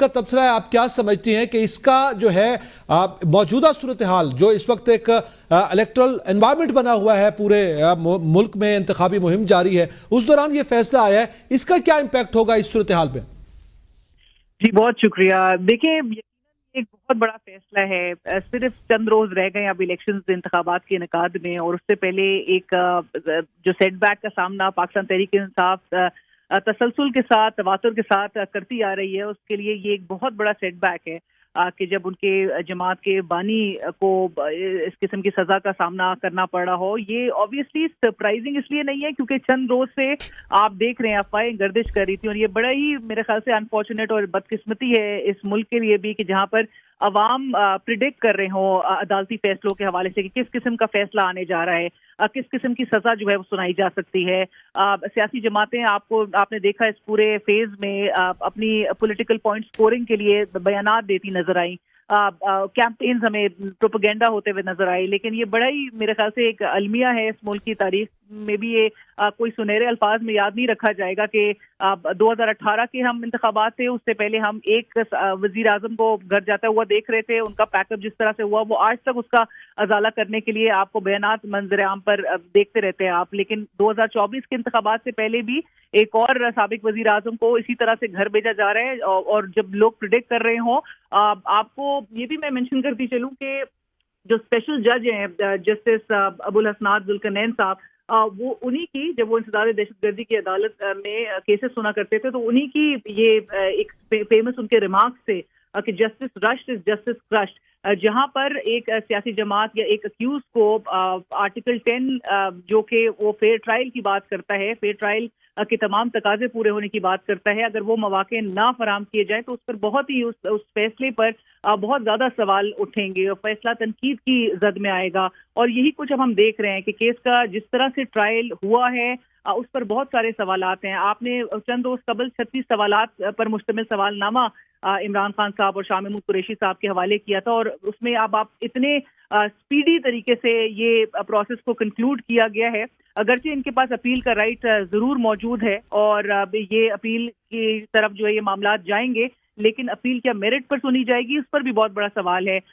आपका तबसरा है, आप क्या समझती हैं कि इसका जो है मौजूदा सूरत हाल, जो इस वक्त एक इलेक्ट्रल एनवायरनमेंट बना हुआ है, पूरे मुल्क में इंतखाबी मुहिम जारी है, उस दौरान ये फैसला आया है, इसका क्या इम्पैक्ट होगा इस सूरत हाल पे? जी बहुत शुक्रिया। देखिए, एक बहुत बड़ा फैसला है। सिर्फ चंद रोज रह गए अब इलेक्शंस इंतखाबात के इनेकाद में, और उससे पहले एक जो सेटबैक का सामना पाकिस्तान तहरीक इंसाफ तसलसल के साथ, तवातुर के साथ करती आ रही है, उसके लिए ये एक बहुत बड़ा सेटबैक है कि जब उनके जमात के बानी को इस किस्म की सजा का सामना करना पड़ रहा हो। ये ऑब्वियसली सरप्राइजिंग इसलिए नहीं है क्योंकि चंद रोज से आप देख रहे हैं अफवाहें गर्दिश कर रही थी, और ये बड़ा ही मेरे ख्याल से अनफॉर्चुनेट और बदकिस्मती है इस मुल्क के लिए भी कि जहां पर अवाम प्रिडिक्ट कर रहे हो अदालती फैसलों के हवाले से कि किस किस्म का फैसला आने जा रहा है, किस किस्म की सजा जो है वो सुनाई जा सकती है। सियासी जमातें आपने देखा इस पूरे फेज में अपनी पॉलिटिकल पॉइंट स्कोरिंग के लिए बयानात देती नजर आई, कैंपेन्स हमें प्रोपेगेंडा होते हुए नजर आए। लेकिन ये बड़ा ही मेरे ख्याल से एक अलमिया है इस मुल्क की तारीख में भी। ये कोई सुनहरे अल्फाज में याद नहीं रखा जाएगा कि 2018 के हम इंतखाबात थे, उससे पहले हम एक वजीर आजम को घर जाता हुआ देख रहे थे, उनका पैकअप जिस तरह से हुआ वो आज तक उसका अजाला करने के लिए आपको बयानात मंजर आम पर देखते रहते हैं आप। लेकिन 2024 के इंतखाबात से पहले भी एक और साबिक वजीर आजम को इसी तरह से घर भेजा जा रहा है, और जब लोग प्रिडिक्ट कर रहे हो, आपको ये भी मैं मेंशन करती चलूं कि जो स्पेशल जज हैं जस्टिस अबुल हसनात जुल्करनैन साहब, वो उन्हीं की, जब वो इंसदाद दहशतगर्दी की अदालत में केसेस सुना करते थे तो उन्हीं की ये एक फेमस उनके रिमार्क्स थे कि justice rushed is justice crushed. जहां पर एक सियासी जमात या एक अक्यूज को आर्टिकल 10 जो कि वो फेयर ट्रायल की बात करता है, फेयर ट्रायल के तमाम तकाजे पूरे होने की बात करता है, अगर वो मौके ना फराम किए जाए तो उस पर बहुत ही उस फैसले पर बहुत ज्यादा सवाल उठेंगे और फैसला तनकीद की जद में आएगा। और यही कुछ अब हम देख रहे हैं कि केस का जिस तरह से ट्रायल हुआ है उस पर बहुत सारे सवालात हैं। आपने चंद रोज कबल 36 सवालात पर मुश्तमिल सवालनामा इमरान खान साहब और शाह महमूद कुरैशी साहब के हवाले किया था, और उसमें अब आप इतने स्पीडी तरीके से ये प्रोसेस को कंक्लूड किया गया है। अगरचे इनके पास अपील का राइट जरूर मौजूद है और ये अपील की तरफ जो है ये मामला जाएंगे, लेकिन अपील क्या मेरिट पर सुनी जाएगी, उस पर भी बहुत बड़ा सवाल है।